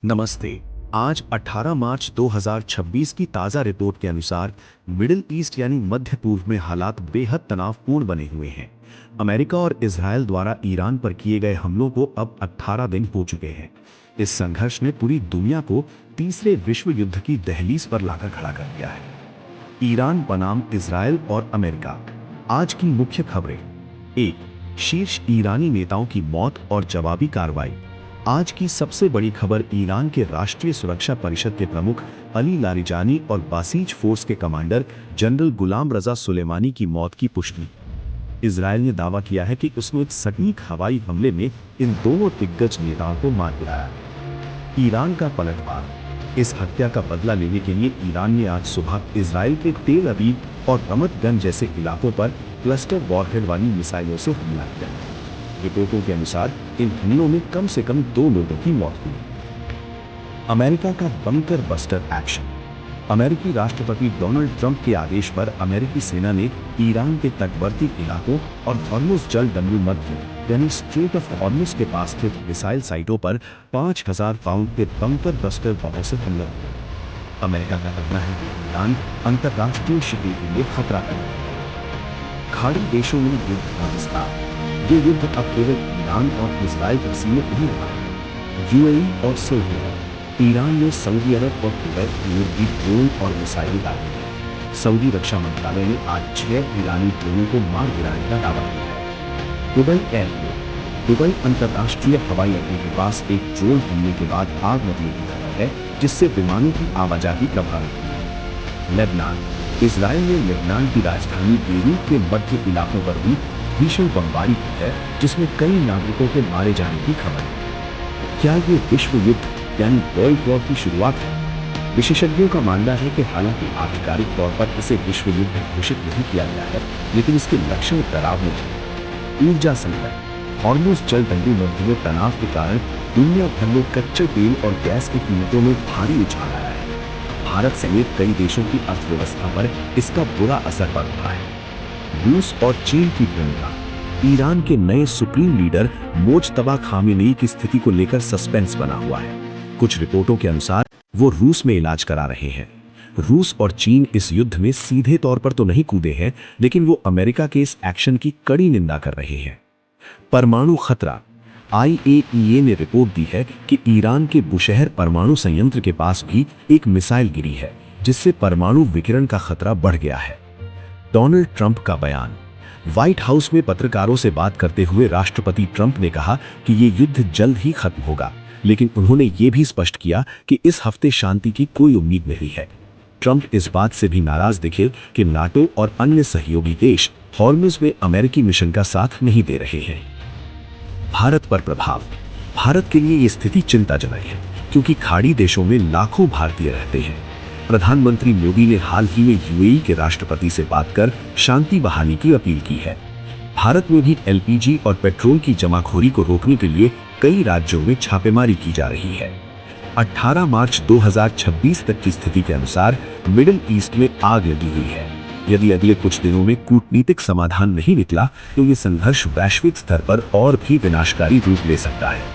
नमस्ते। आज 18 मार्च 2026 की ताज़ा रिपोर्ट के अनुसार मिडिल ईस्ट यानी मध्य पूर्व में हालात बेहद तनावपूर्ण बने हुए हैं। अमेरिका और इजरायल द्वारा ईरान पर किए गए हमलों को अब 18 दिन हो चुके हैं। इस संघर्ष ने पूरी दुनिया को तीसरे विश्व युद्ध की दहलीज पर लाकर खड़ा कर दिया है। ईरान बनाम इजरायल और अमेरिका। आज की मुख्य खबरें। 1। शीर्ष ईरानी नेताओं की मौत और जवाबी कार्रवाई। आज की सबसे बड़ी खबर ईरान के राष्ट्रीय सुरक्षा परिषद के प्रमुख अली लारिजानी और बासीज फोर्स के कमांडर जनरल गुलाम रजा सुलेमानी की मौत की पुष्टि। इजरायल ने दावा किया है कि उसने एक सटीक हवाई हमले में इन दोनों दिग्गज नेताओं को मार गिराया। ईरान का पलटवार। इस हत्या का बदला लेने के लिए ईरान ने आज सुबह इजरायल के तेल अवीव और रमत गन जैसे इलाकों पर क्लस्टर वॉरहेड वाली मिसाइलों से हमला किया। रिपोर्टों के अनुसार इन हमलों में कम से कम 2 लोगों की मौत हुई। अमेरिका का बंकर बस्टर एक्शन। अमेरिकी राष्ट्रपति डोनाल्ड ट्रंप के आदेश पर अमेरिकी सेना ने ईरान के तटवर्ती इलाकों और हॉर्मुज़ जलदंडु मध्य यानी स्ट्रेट ऑफ हॉर्मुज़ के पास स्थित मिसाइल साइटों पर 5000 पाउंड के बंकर बस्टर बमों से हमला किया। अमेरिका का कहना है कि ईरान अंतर्राष्ट्रीय शिपिंग के लिए खतरा है। खाड़ी देशों में युद्ध का विस्तार। ये युद्ध अब केवल ईरान और इजरायल तक सीमित नहीं रहा। यूएई और सऊदी। ईरान ने सऊदी अरब और कुवैत में भी ड्रोन और मिसाइलें डाली हैं। सऊदी रक्षा मंत्रालय ने आज 6 ईरानी ड्रोनों को मार गिराने का दावा किया है। Dubai airport. दुबई अंतर्राष्ट्रीय हवाई अड्डे के पास एक ड्रोन हमले के बाद आग लगने की खबर है, जिससे विमानों की आवाजाही प्रभावित हुई है। लेबनान। इजरायल ने लेबनान की राजधानी बेरूत के मध्य इलाकों पर भी भीषण बमबारी की है, जिसमें कई नागरिकों के मारे जाने की खबर है। क्या ये विश्व युद्ध यानी वर्ल्ड वॉर की शुरुआत है? विशेषज्ञों का मानना है कि हालांकि आधिकारिक तौर पर इसे विश्व युद्ध घोषित नहीं किया गया है, लेकिन इसके लक्षण डरावने हैं। ऊर्जा संकट। हॉर्मुज़ जलदंडु मध्य में तनाव के कारण दुनिया भर में कच्चे तेल और गैस की कीमतों में भारी उछाल आया है। भारत समेत कई देशों की अर्थव्यवस्था पर इसका बुरा असर पड़ रहा है। रूस और चीन की भूमिका। ईरान के नए सुप्रीम लीडर मोज्तबा खामेनेई की स्थिति को लेकर सस्पेंस बना हुआ है। कुछ रिपोर्टों के अनुसार वो रूस में इलाज करा रहे हैं। रूस और चीन इस युद्ध में सीधे तौर पर तो नहीं कूदे हैं, लेकिन वो अमेरिका के इस एक्शन की कड़ी निंदा कर रहे हैं। परमाणु खतरा। IAEA ने रिपोर्ट दी है कि ईरान के बुशहर परमाणु संयंत्र के पास भी एक मिसाइल गिरी है, जिससे परमाणु विकिरण का खतरा बढ़ गया है। डोनाल्ड ट्रंप का बयान। व्हाइट हाउस में पत्रकारों से बात करते हुए राष्ट्रपति ट्रंप ने कहा कि ये युद्ध जल्द ही खत्म होगा, लेकिन उन्होंने ये भी स्पष्ट किया कि इस हफ्ते शांति की कोई उम्मीद नहीं है। ट्रंप इस बात से भी नाराज दिखे कि नाटो और अन्य सहयोगी देश हॉर्मुज़ में अमेरिकी मिशन का साथ नहीं दे रहे हैं। भारत पर प्रभाव। भारत के लिए ये स्थिति चिंताजनक है, क्योंकि खाड़ी देशों में लाखों भारतीय रहते हैं। प्रधानमंत्री मोदी ने हाल ही में यूएई के राष्ट्रपति से बात कर शांति बहाली की अपील की है। भारत में भी LPG और पेट्रोल की जमाखोरी को रोकने के लिए कई राज्यों में छापेमारी की जा रही है। 18 मार्च 2026 तक की स्थिति के अनुसार मिडिल ईस्ट में आग लगी हुई है। यदि अगले कुछ दिनों में कूटनीतिक समाधान नहीं निकला, तो ये संघर्ष वैश्विक स्तर पर और भी विनाशकारी रूप ले सकता है।